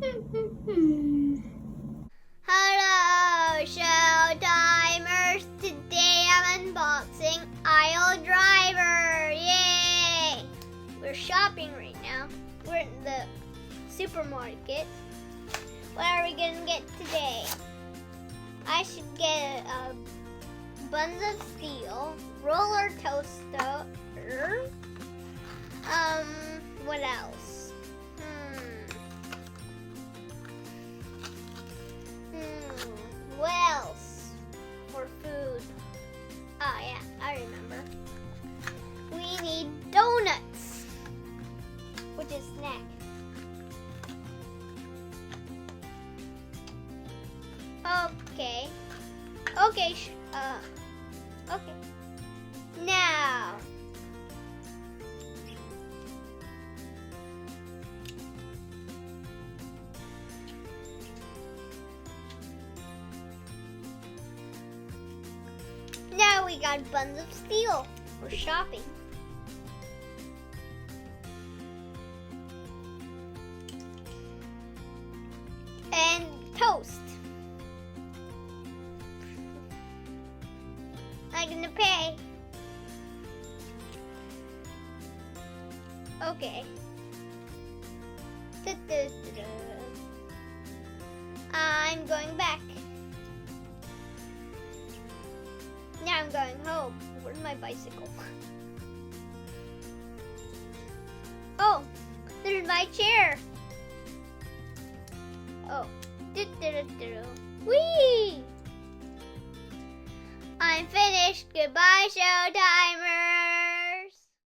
Hello, Showtimers! Today I'm unboxing Aisle Driver! Yay! We're shopping right now. We're in the supermarket. What are we gonna get today? I should get buns of steel, roller toaster. What else? What else for food? Oh yeah, I remember. We need donuts, which is snack. Okay. Okay. Okay. Now. Now we got buns of steel for shopping. And toast. I'm gonna pay. Okay. I'm going back. Now I'm going home. Where's my bicycle? Oh, there's my chair. Oh. Whee! I'm finished. Goodbye, Showtimer.